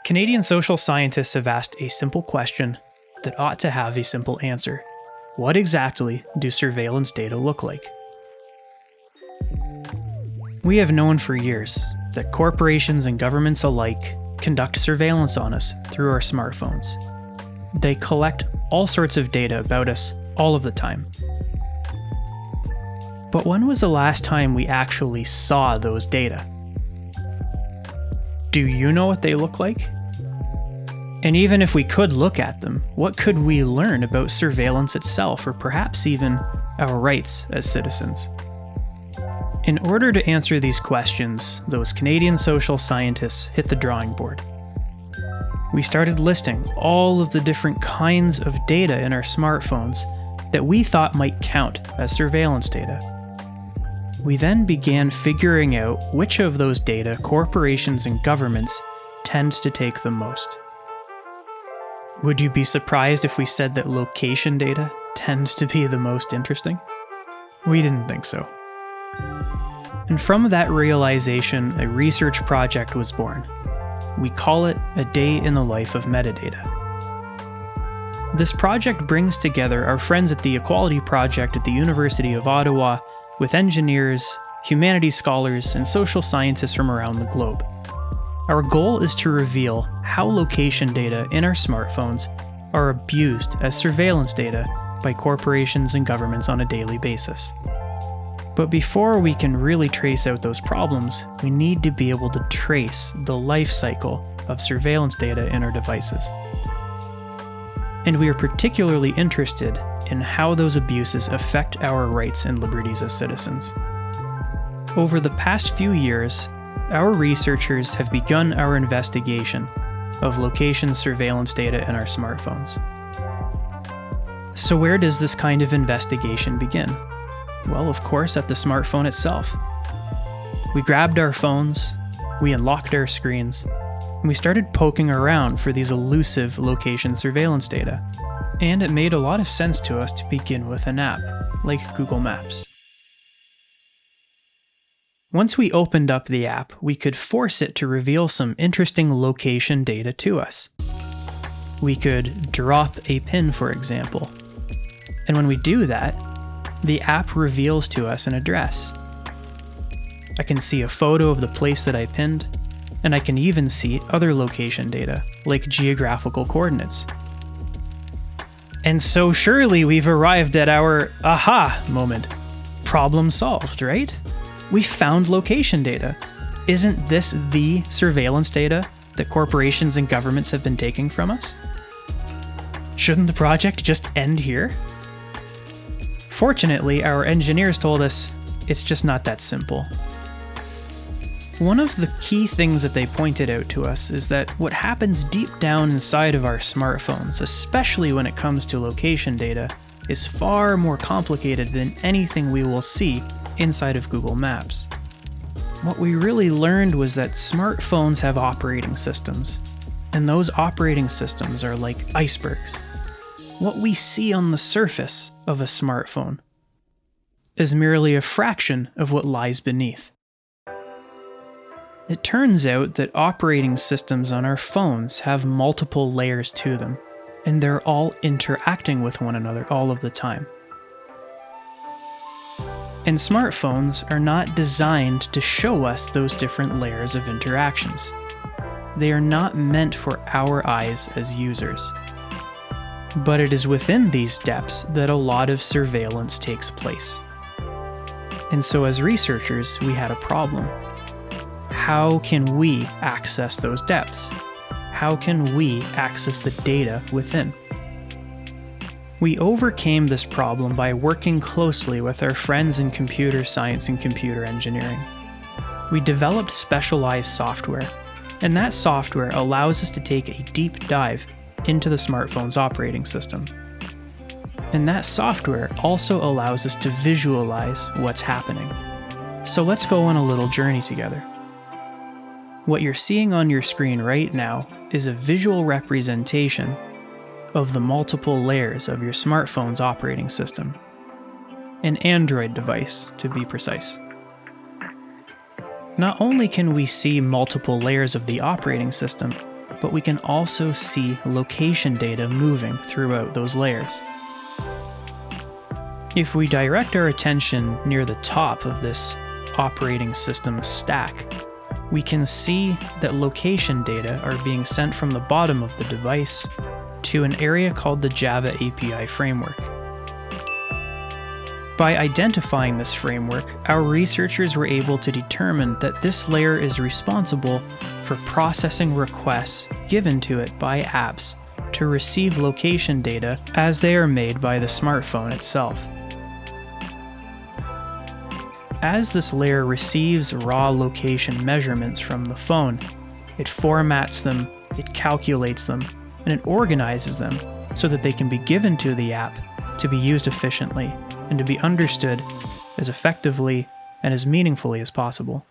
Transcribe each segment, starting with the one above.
Canadian social scientists have asked a simple question that ought to have a simple answer. What exactly do surveillance data look like? We have known for years that corporations and governments alike conduct surveillance on us through our smartphones. They collect all sorts of data about us all of the time. But when was the last time we actually saw those data? Do you know what they look like? And even if we could look at them, what could we learn about surveillance itself, or perhaps even our rights as citizens? In order to answer these questions, those Canadian social scientists hit the drawing board. We started listing all of the different kinds of data in our smartphones that we thought might count as surveillance data. We then began figuring out which of those data corporations and governments tend to take the most. Would you be surprised if we said that location data tends to be the most interesting? We didn't think so. And from that realization, a research project was born. We call it A Day in the Life of Metadata. This project brings together our friends at the eQuality project at the University of Ottawa with engineers, humanities scholars, and social scientists from around the globe. Our goal is to reveal how location data in our smartphones are abused as surveillance data by corporations and governments on a daily basis. But before we can really trace out those problems, we need to be able to trace the life cycle of surveillance data in our devices. And we are particularly interested in how those abuses affect our rights and liberties as citizens. Over the past few years, our researchers have begun our investigation of location surveillance data in our smartphones. So where does this kind of investigation begin? Well, of course, at the smartphone itself. We grabbed our phones, we unlocked our screens, and we started poking around for these elusive location surveillance data. And it made a lot of sense to us to begin with an app, like Google Maps. Once we opened up the app, we could force it to reveal some interesting location data to us. We could drop a pin, for example. And when we do that, the app reveals to us an address. I can see a photo of the place that I pinned, and I can even see other location data, like geographical coordinates. And so surely we've arrived at our aha moment. Problem solved, right? We found location data. Isn't this the surveillance data that corporations and governments have been taking from us? Shouldn't the project just end here? Fortunately, our engineers told us it's just not that simple. One of the key things that they pointed out to us is that what happens deep down inside of our smartphones, especially when it comes to location data, is far more complicated than anything we will see inside of Google Maps. What we really learned was that smartphones have operating systems, and those operating systems are like icebergs. What we see on the surface of a smartphone is merely a fraction of what lies beneath. It turns out that operating systems on our phones have multiple layers to them, and they're all interacting with one another all of the time. And smartphones are not designed to show us those different layers of interactions. They are not meant for our eyes as users. But it is within these depths that a lot of surveillance takes place. And so as researchers, we had a problem. How can we access those depths? How can we access the data within? We overcame this problem by working closely with our friends in computer science and computer engineering. We developed specialized software, and that software allows us to take a deep dive into the smartphone's operating system. And that software also allows us to visualize what's happening. So let's go on a little journey together. What you're seeing on your screen right now is a visual representation of the multiple layers of your smartphone's operating system. An Android device, to be precise. Not only can we see multiple layers of the operating system, but we can also see location data moving throughout those layers. If we direct our attention near the top of this operating system stack, we can see that location data are being sent from the bottom of the device to an area called the Java API framework. By identifying this framework, our researchers were able to determine that this layer is responsible for processing requests given to it by apps to receive location data as they are made by the smartphone itself. As this layer receives raw location measurements from the phone, it formats them, it calculates them, and it organizes them so that they can be given to the app to be used efficiently and to be understood as effectively and as meaningfully as possible.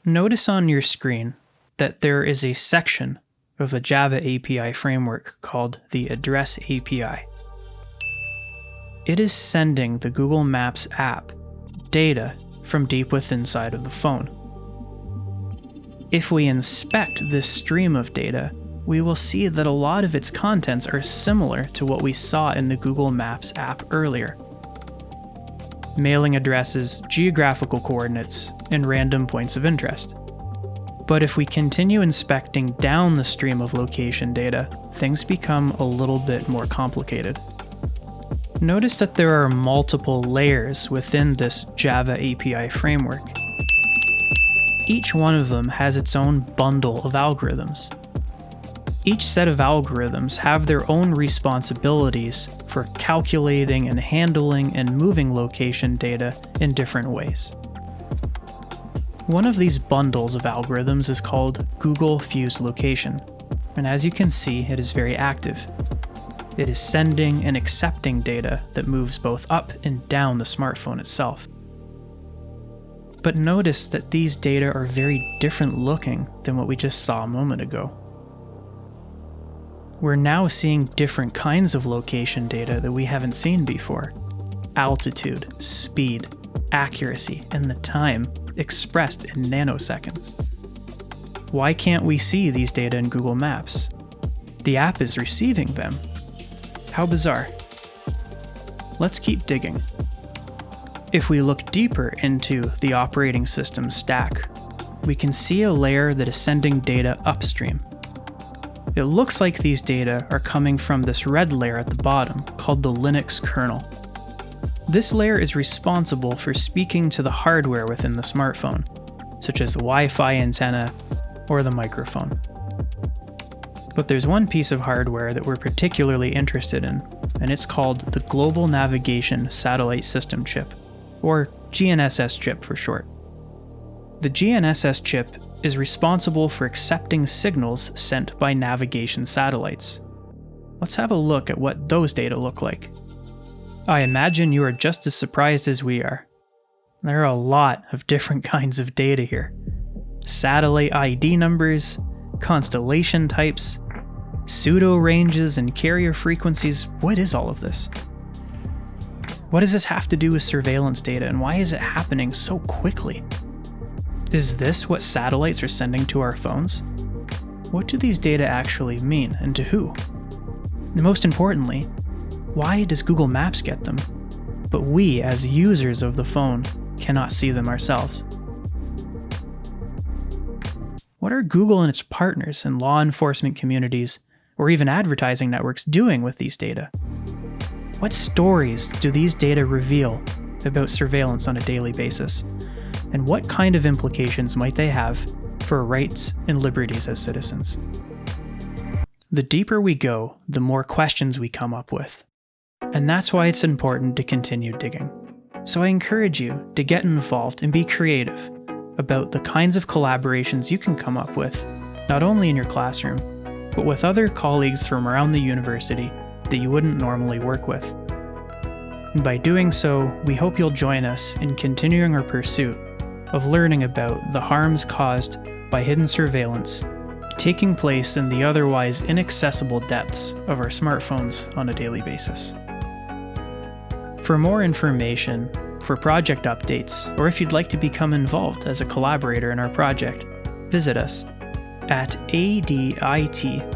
Notice on your screen that there is a section of the Java API framework called the Address API. It is sending the Google Maps app data from deep within inside of the phone. If we inspect this stream of data, we will see that a lot of its contents are similar to what we saw in the Google Maps app earlier. Mailing addresses, geographical coordinates, and random points of interest. But if we continue inspecting down the stream of location data, things become a little bit more complicated. Notice that there are multiple layers within this Java API framework. Each one of them has its own bundle of algorithms. Each set of algorithms have their own responsibilities for calculating and handling and moving location data in different ways. One of these bundles of algorithms is called Google Fused Location, and as you can see, it is very active. It is sending and accepting data that moves both up and down the smartphone itself. But notice that these data are very different looking than what we just saw a moment ago. We're now seeing different kinds of location data that we haven't seen before. Altitude, speed, accuracy, and the time expressed in nanoseconds. Why can't we see these data in Google Maps? The app is receiving them. How bizarre. Let's keep digging. If we look deeper into the operating system stack, we can see a layer that is sending data upstream. It looks like these data are coming from this red layer at the bottom, called the Linux kernel. This layer is responsible for speaking to the hardware within the smartphone, such as the Wi-Fi antenna or the microphone. But there's one piece of hardware that we're particularly interested in, and it's called the Global Navigation Satellite System chip, or GNSS chip for short. The GNSS chip is responsible for accepting signals sent by navigation satellites. Let's have a look at what those data look like. I imagine you are just as surprised as we are. There are a lot of different kinds of data here. Satellite ID numbers, constellation types, pseudo ranges and carrier frequencies. What is all of this? What does this have to do with surveillance data, and why is it happening so quickly? Is this what satellites are sending to our phones? What do these data actually mean, and to who? And most importantly, why does Google Maps get them, but we as users of the phone cannot see them ourselves? What are Google and its partners and law enforcement communities, or even advertising networks doing with these data? What stories do these data reveal about surveillance on a daily basis? And what kind of implications might they have for our rights and liberties as citizens? The deeper we go, the more questions we come up with. And that's why it's important to continue digging. So I encourage you to get involved and be creative about the kinds of collaborations you can come up with, not only in your classroom, but with other colleagues from around the university that you wouldn't normally work with. And by doing so, we hope you'll join us in continuing our pursuit of learning about the harms caused by hidden surveillance taking place in the otherwise inaccessible depths of our smartphones on a daily basis. For more information, for project updates, or if you'd like to become involved as a collaborator in our project, visit us at aditlom.org.